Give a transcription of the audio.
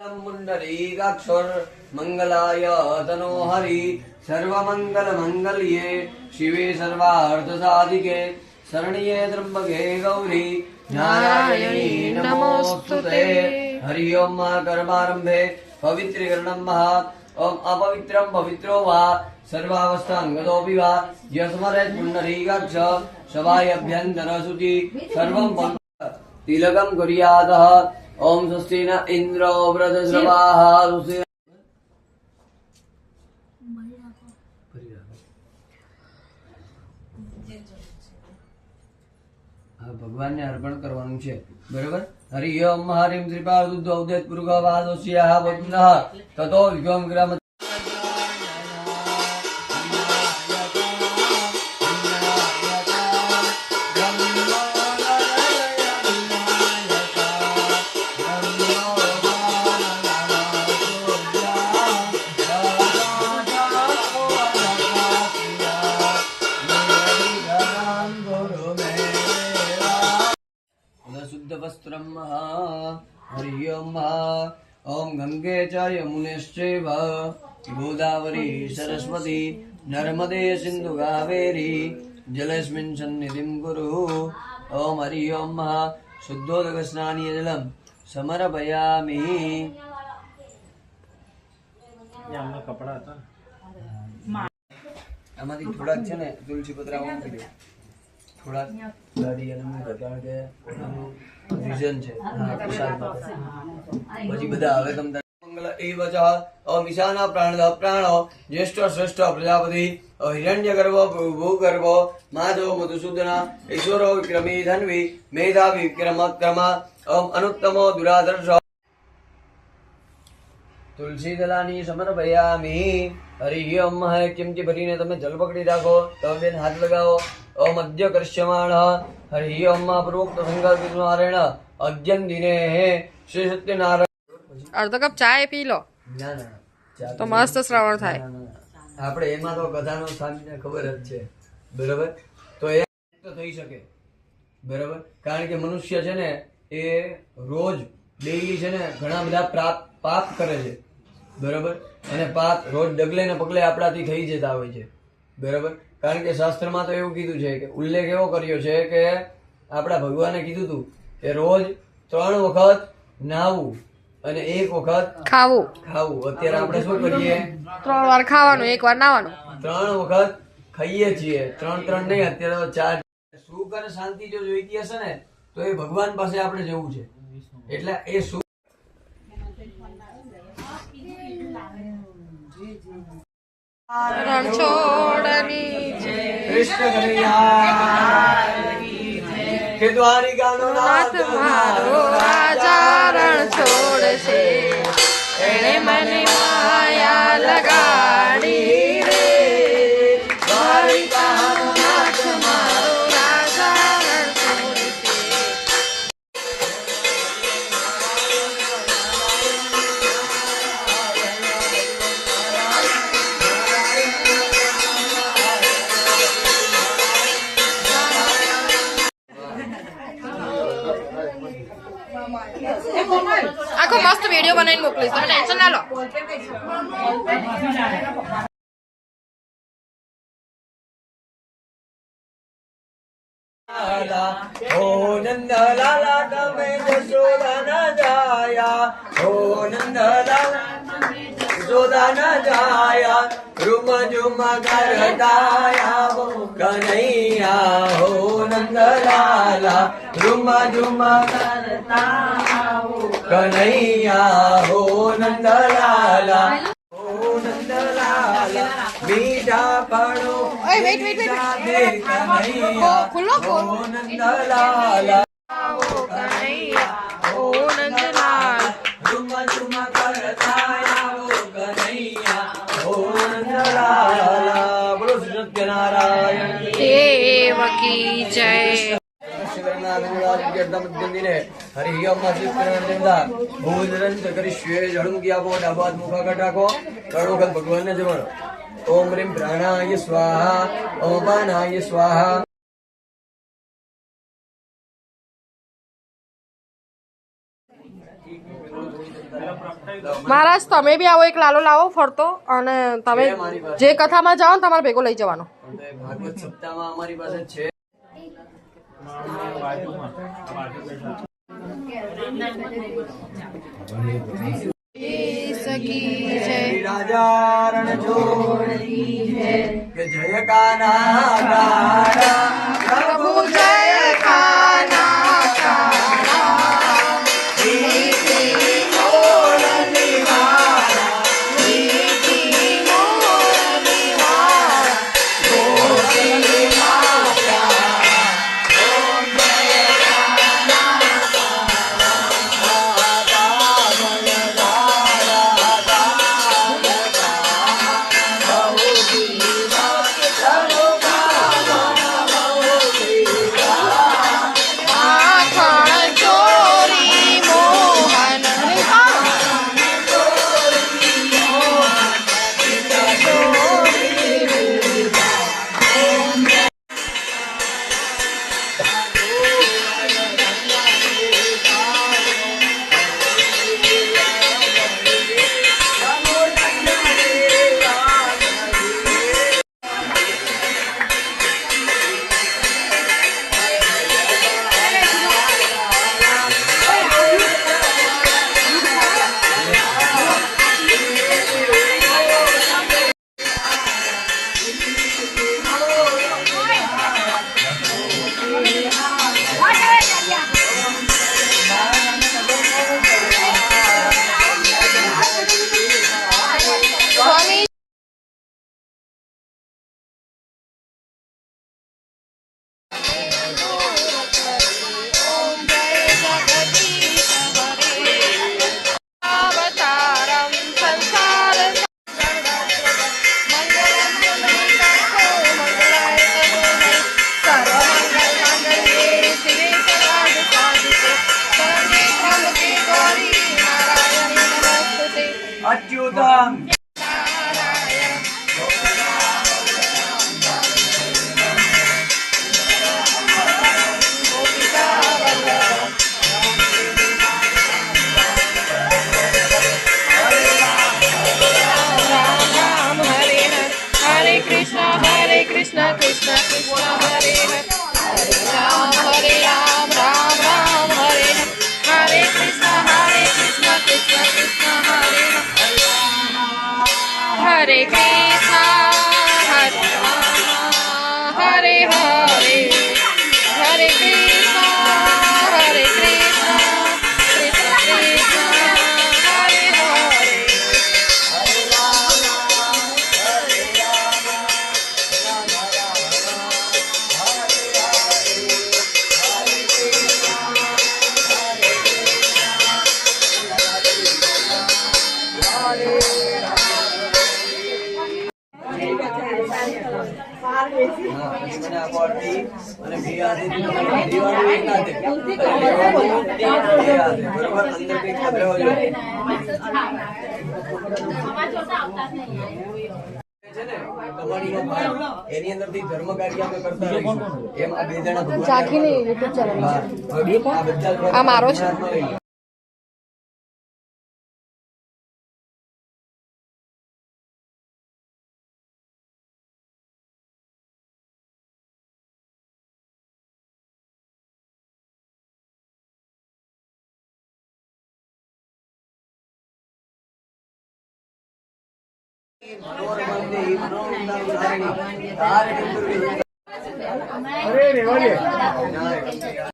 पुंडरीकाक्षर मंगलाय तनोहरि सर्वमंगल मंगल्ये शिवे सर्वार्थ साधिके शरण्ये त्र्यंबके गौरी नारायणी नमोस्तुते। हरि ओम कर्मारंभे पवित्रीकरणं महा ओम अपवित्रं पवित्रो वा सर्वावस्थांगतोऽपि वा यस्मरेत् पुंडरीकाक्ष सवाय अभ्यंतर शुचि सर्वं तिलकं कुर्यातः। ओम स्वस्ति न इंद्रो वृद्धश्रवाः स्वस्ति भगवान ने अर्पण करवानुं छे बराबर। हरि ओम हरिं त्रिपाल दुग्ध उदेत पुरुषवादोस्याः वदनः ततो विगम ग्राम हरि ओम ओम गंगे च यमुनेश्चैव गोदावरी सरस्वती नर्मदे सिंधु कावेरी जलेस्मिन् सन्निधिं कुरु। ओम हरि ओम शुद्धोदक स्नानीय जलम समर्पयामि। कपड़ा था આમાંથી થોડાક છે ને તુલસી પત્રા મૂકી દે, થોડાક ગાડી અને મૂકે, કારણ કે પોતાનું વિઝન છે પછી બધા હવે તમને મંગલ એવ ચ અમિશાના પ્રાણદ પ્રાણો જ્યેષ્ઠ શ્રેષ્ઠ પ્રજાપતિ હિરણ્યગર્ભ ભૂગર્ભ માધવ મધુસૂદન ઈશ્વરો વિક્રમી ધન્વી મેધાવી વિક્રમ ક્રમ અનુત્તમો દુરાધર્ષ तुलसी दलानी समर्पयामि। हरि ओम किमती भरीने तमे जल पकड़ी राखो, तब बेन हाथ लगाओ। ओम अद्य कर्ष्यमाण हरि ओम पूर्वोक्त संकल्पितनारेण अद्यन दिने श्री सत्यनारायण अर्ध कप चाय पी लो ना ना तो मस्त श्रवण थाय। આપણે એમાં તો કથાનો સ્વામીને ખબર જ છે બરાબર, તો એ તો થઈ શકે બરાબર, કારણ કે મનુષ્ય છે ને એ રોજ ડેઈલી છે ને ઘણા બધા પાપ કરે છે બરાબર, અને પાપ રોજ ડગલે ને પગલે આપણાથી થઈ જતા હોય છે બરાબર, કારણ કે શાસ્ત્રમાં તો એવું કીધું છે કે ઉલ્લેખ એવો કર્યો છે કે આપણા ભગવાને કીધું હતું કે રોજ 3 વખત નાહવું અને 1 વખત ખાવું. અત્યારે આપણે શું કરીએ? 3 વાર ખાવાનું, 1 વાર નાવાનું. 3 વખત ખાઈએ છીએ, 3 નહીં, અત્યારે તો 4. સુખ અને શાંતિ જો જોઈતી હશે ને તો એ ભગવાન પાસે આપણે જવું છે, એટલે એ સુખ રણછોડની કૃષ્ણ કનૈયા કે દ્વારિકાનો નાથ મારો રાજા રણછોડ છે, એણે મને માયા લગાડી રે. દ્વારિકાનો નાથ મારો રાજા રણછોડ છે. આખો મસ્ત વિડીયો બનાવીને મોકલીશ, તમે ટેન્શન ના લો. ઓ નંદલાલા તમે જશોદા ના જાયા, ઓ નંદલાલા જશોદા ના જાયા, રૂમ ઝુમ કરતાયા કનૈયા, હો નંદલાલા રૂમ ઝુમ કરતા કનૈયા, હો નંદલાલા मीठा पड़ो ખુલ્લો नंदलाला કનૈયા ઓ નંદલાલ झुमा झुमा करताया वो कन्हैया ओ नंदलाला। बोलो श्री सत्यनारायण देवकी जय। हरि ओम भूजरंश्वे जड़ू की आपो डाबाद मुखा कट राखो, कड़ोखत भगवान ने जमण। ओम ह्रीं प्राणाय स्वाहा, ओम पानाय स्वाहा। મહારાજ તમે બી આવો, એક લાલો લાવો ફરતો, અને તમે છે મારી પાસે. જે કથામાં જાઓ ને તમારે ભેગો લઈ જવાનો. અને ભાગવત સપ્તાહમાં અમારી પાસે છે. બાજુમાં આ બાજુ બેઠા શ્રી રાજા રણછોડની જય, કે જય કાના કાના પ્રભુ જય કાના કાના વીતી મોરલી વાળા, વીતી મોરલી વાળા, ગોપી માતા ઓમ જય કાના માખણ ચોરી મોહન સ્વામી અવતારમ સંસાર અચ્યુતમ Hare Krishna, Krishna Krishna, Hare Hare, Hare Ram, Ram Ram, Hare Hare, Hare Krishna, Krishna Krishna, Hare Hare, Hare Krishna, Hare Rama, Hare Hare, Hare Krishna, Krishna Krishna, Hare Hare. હા, પછી મને આપો અડધી અને બે હાથે દીવાનું એક હાથે. બે હાથે, બરોબર? અંદર કંઈક પધરાવજો. છે ને, કમાણીનો ભાગ, એની અંદરથી ધર્મ કાર્ય અમે કરતા રહીશું. એમ આ બે જણા ભગવાનને ઝાંખીની YouTube ચેનલ હા, હવે આ બધા આ મારો છે. હાથમાં લઈ લો. મનોરમંદે મનોરમંદારી તારે